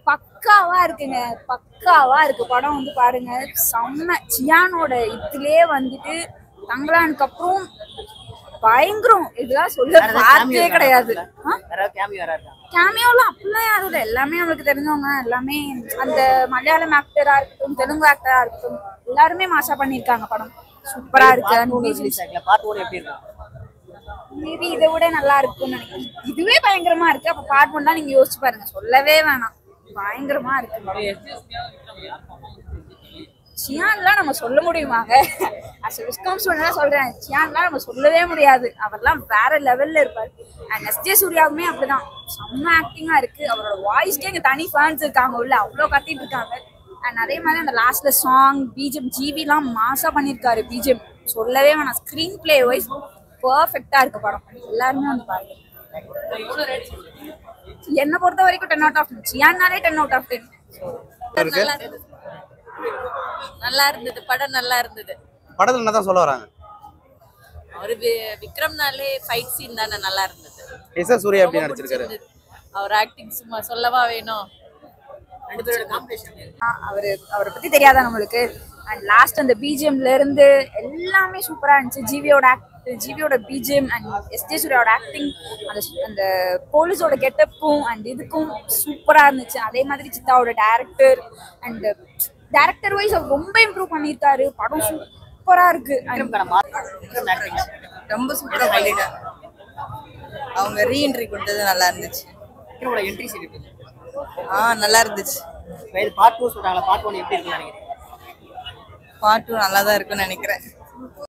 பக்காவா இருக்குங்க, பக்காவா இருக்கு படம். வந்து பாருங்க, செம்ம. சியானோட இதுலயே வந்துட்டு தங்கலானுக்கு அப்புறம் பயங்கரம். இதெல்லாம் சொல்ல வார்த்தையே கிடையாது. கேமியோலாம் அப்படிலாம் யாரும் இல்லை, எல்லாமே நம்மளுக்கு தெரிஞ்சவங்க. எல்லாமே அந்த மலையாளம் ஆக்டரா இருக்கட்டும், தெலுங்கு ஆக்டரா இருக்கட்டும், எல்லாருமே மாசா பண்ணிருக்காங்க. படம் சூப்பரா இருக்கு. மேபி இதை விட நல்லா இருக்கும்னு நினைக்கிறேன். இதுவே பயங்கரமா இருக்கு, அப்ப பார்ட் 1 தான் நீங்க யோசிச்சு பாருங்க, சொல்லவே வேணாம். பயங்கரமா இருக்கு. சியான்லாம் நம்ம சொல்ல முடியுமாங்க? சொல்றேன், சியான்லாம் நம்ம சொல்லவே முடியாது. அவர்லாம் வேற லெவல்ல இருப்பாரு. And S J. சூர்யாவுமே அப்படிதான், செம்ம ஆக்டிங்கா இருக்கு. அவரோட வாய்ஸ்க்கே இங்க தனி ஃபேன்ஸ் இருக்காங்க உள்ள, அவ்வளோ கத்திட்டு இருக்காங்க. அண்ட் அதே மாதிரி அந்த லாஸ்ட்ல சாங் பிஜிஎம் ஜிவிலாம் மாசா பண்ணிருக்காரு. பிஜிஎம் சொல்லவே வேணாம். ஸ்கிரீன் பிளே வைஸ் பெர்ஃபெக்டா இருக்கு படம். எல்லாருமே வந்து பாருங்க. என்ன பொறுத்த வரைக்கும் 10 out of 10. சியான்னாலே 10 out of 10. நல்லா இருந்தது படம், நல்லா இருந்தது. படத்துல என்னதான் சொல்ல வராங்க? ஒரு விக்ரம்னாலே ஃபைட் சீன் தானே, நல்லா இருந்தது. எஸ்.ஜே. சூர்யா எப்படி நடிச்சிருக்காரு? அவர் ஆக்டிங் சும்மா சொல்லவா வேணும். அவரை பத்தி தெரியாதா நம்மளுக்கு? அண்ட் லாஸ்ட் அந்த பிஜிஎம்ல இருந்து எல்லாமே சூப்பரா இருந்துச்சு. ஜிவியோட பிஜிஎம் அண்ட் எஸ்.ஜே. சூர்யாவோட ஆக்டிங், அந்த போலீஸோட கெட்டப்புக்கும் அண்ட் இதுக்கும் சூப்பரா இருந்துச்சு. அதே மாதிரி சித்தாவோட டேரக்டர் வைஸ் அவர் ரொம்ப இம்ப்ரூவ் பண்ணியிருக்காரு. படம் சூப்பரா இருக்கு. ரொம்ப சூப்பரா பண்ணிட்டாங்க. அவங்க ரீஎன்ட்ரி கொடுத்தது நல்லா இருந்துச்சு. நல்லா இருந்துச்சு. பார்ட் 2 சொல்றாங்களா? பார்ட் 1 எப்படி இருக்குன்னு நினைக்கிறேன்? பார்ட் 2 நல்லா தான் இருக்குன்னு நினைக்கிறேன்.